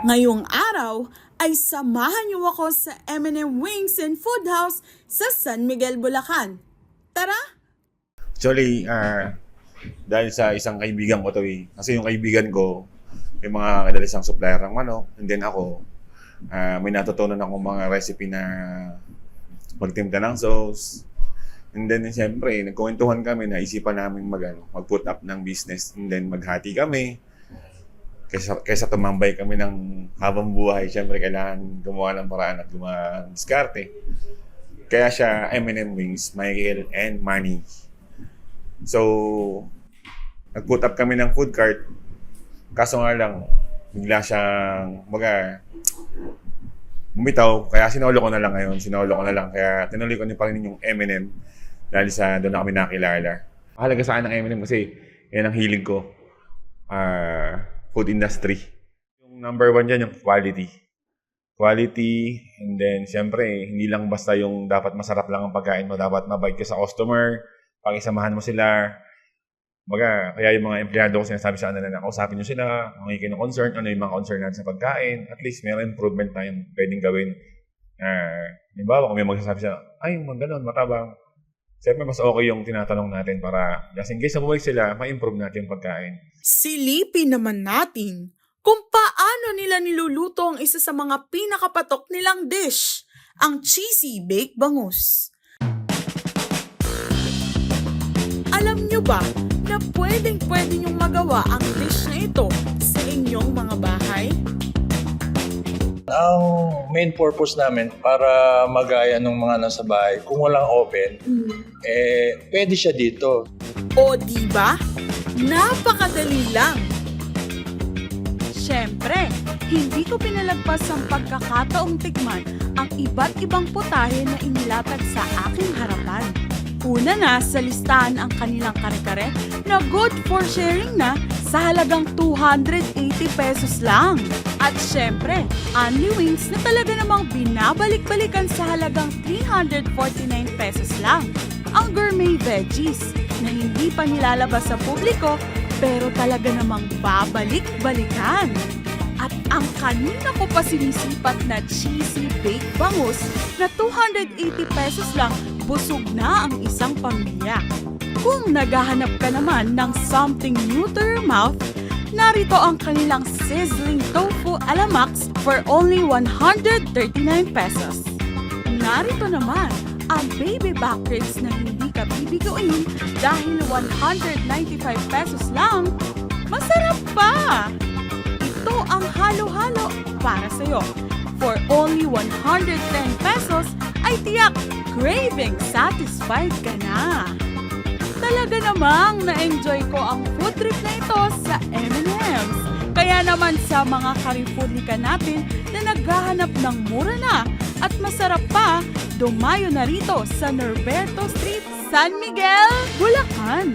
Ngayong araw ay samahan niyo ako sa M&M Wings and Food House sa San Miguel, Bulacan. Tara! Actually, dahil sa isang kaibigan ko to kasi yung kaibigan ko, may mga kadalisang supplier ng manok, and then ako, may natutunan akong mga recipe na magtimpla ng sauce. And then, siyempre, nagkwentuhan kami na isipan namin mag-put up ng business, and then maghati kami. Kaysa tumambay kami ng habang buhay, siyempre kailangan gumawa ng paraan at gumawa ng diskarte. Kaya siya M&M Wings, Michael and Manny. So, nag-put up kami ng food cart. Kaso nga lang, bigla siyang bumitaw. Kaya sinolo ko na lang ngayon. Kaya tinuloy ko pa rin yung M&M dahil sa doon na kami nakilala. Mahalaga sa akin ng M&M kasi yan ang hilig ko. Food industry. Yung number one dyan, yung quality. Quality, and then siyempre, hindi lang basta yung dapat masarap lang ang pagkain mo, dapat mabait ka sa customer, pakisamahan mo sila. Kaya yung mga empleyado ko sinasabi sa kanila na kausapin nyo sila, mangingi ng concern, ano yung mga concern natin sa pagkain, at least meron improvement tayong pwedeng gawin. Halimbawa, kung may magsasabi siya, ay, gano'n, matabang. Siyempre, mas okay yung tinatanong natin para just in case na bumalik sila, ma-improve natin yung pagkain. Silipin naman natin kung paano nila niluluto ang isa sa mga pinakapatok nilang dish, ang cheesy baked bangus. Alam nyo ba na pwedeng nyong magawa ang dish na ito sa inyong mga bahay? Ang main purpose namin para magaya ng mga nasa bahay, kung walang oven, pwede siya dito. O diba? Napakadali lang. Siyempre, hindi ko pinalagpas ang pagkakataong tikman ang iba't ibang putahe na inilatag sa aking harapan. Una na sa listahan ang kanilang kare-kare na good for sharing na sa halagang 280 pesos lang. At syempre, only wings na talaga namang binabalik-balikan sa halagang 349 pesos lang. Ang gourmet veggies na hindi pa nilalabas sa publiko pero talaga namang babalik-balikan. At ang kanina ko pa sinisipat na cheesy baked bangus na 280 pesos lang, busog na ang isang pamilya. Kung naghahanap ka naman ng something new to your mouth, narito ang kanilang sizzling tofu alamax for only 139 pesos. Narito naman ang baby back ribs na hindi ka bibiguin dahil 195 pesos lang. Masarap pa! Ito ang halo-halo para sa'yo. For only 110 pesos ay tiyak craving satisfied ka na. Talaga namang na-enjoy ko ang food trip na ito sa M&M's. Kaya naman sa mga karifudnika natin na naghahanap ng mura na at masarap pa, dumayo na rito sa Norberto Street, San Miguel, Bulacan.